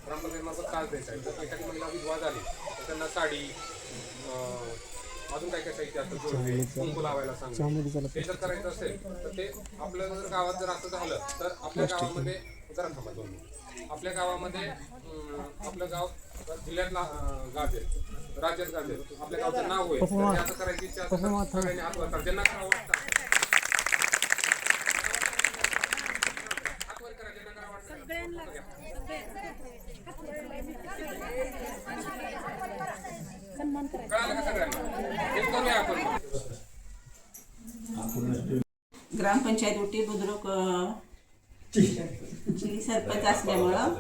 ग्रामपंचायतीमार्फत त्रास द्यायचा आहे. जर एखादी महिला विधवा झाली तर त्यांना साडी, अजून काय काय साहित्य असतं, जोडवे, कुंकू लावायला सांगतो. हे जर करायचं असेल तर ते आपल्या जर गावात जर असं झालं तर आपल्या गावामध्ये जरा थांबा 2 मिनिट. आपल्या गावामध्ये आपलं गाव जिल्ह्यातला गाव आहे, राज्यात गाव आहे, आपल्या गावचं नाव होईल. तर असं करायची इच्छा असेल तर सगळ्यांनी हात वर करा. ज्यांना करावं वाटतं हात वर करा, ज्यांना करावं वाटतं. कळालं का सगळ्यांना? हे करूया आपण. ग्रामपंचायत उटी बुद्रुक सरपंच असल्यामुळं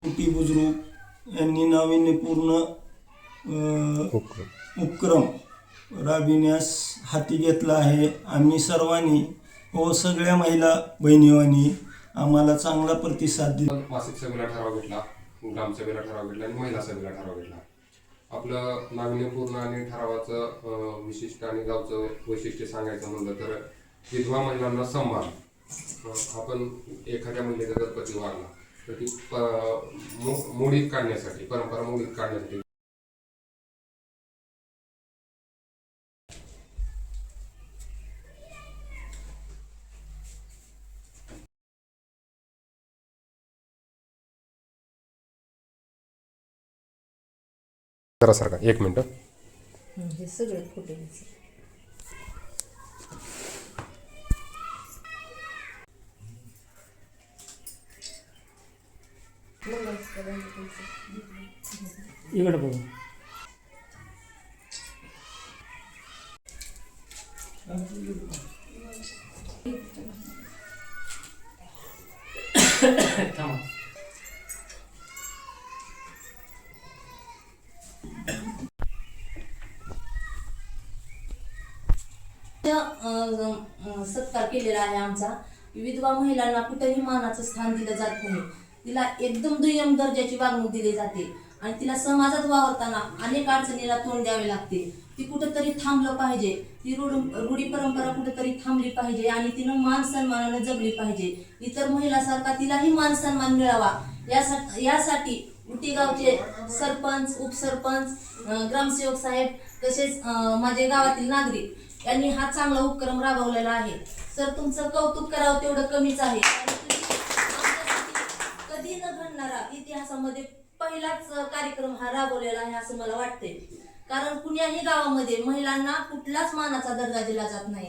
उटी बुजुर्ग यांनी नाविन्यपूर्ण उपक्रम राबविण्यास हाती घेतला आहे. आम्ही सर्वांनी व सगळ्या महिला बहिणींनी आम्हाला चांगला प्रतिसाद दिला. मासिक सभेला ठराव घेतला, ग्रामसभेला ठराव घेतला आणि महिला सभेला ठराव घेतला. आपलं नाविन्यपूर्ण आणि ठरावाचं विशिष्ट आणि गावचं वैशिष्ट्य सांगायचं म्हणलं तर विधवा महिलांना सन्मान. आपण एखाद्या महिलेचा जर पती वारला तर ती मोडीत काढण्यासाठी, परंपरा मोडीत काढण्यासाठी जरा सारखा 1 मिनिट. हे सगळे खोटे. इकडे बघू. सत्कार केलेला आहे आमचा. विधवा महिलांना कुठेही मानाचं स्थान दिलं जात नाही. तिला एकदम दुय्यम दर्जाची वागणूक दिली जाते आणि तिला समाजात वावरताना अनेक अडचणीला तोंड द्यावे लागते. ती कुठेतरी थांबलं पाहिजे, ती रूढी परंपरा कुठेतरी थांबली पाहिजे आणि तिनं मान सन्मानाने जगली पाहिजे. इतर महिलांसारखा तिलाही मान सन्मान मिळावा यासाठी उटी गावचे सरपंच, उपसरपंच, ग्रामसेवक साहेब तसेच माझे गावातील नागरिक यांनी हा चांगला उपक्रम राबवलेला आहे. सर, तुमचं कौतुक करावं तेवढं कमीच आहे. कधी न घडणारा इतिहासामध्ये पहिलाच कार्यक्रम हा राबवलेला आहे असं मला वाटते. कारण कुण्याही गावामध्ये महिलांना कुठलाच मानाचा दर्जा दिला जात नाही.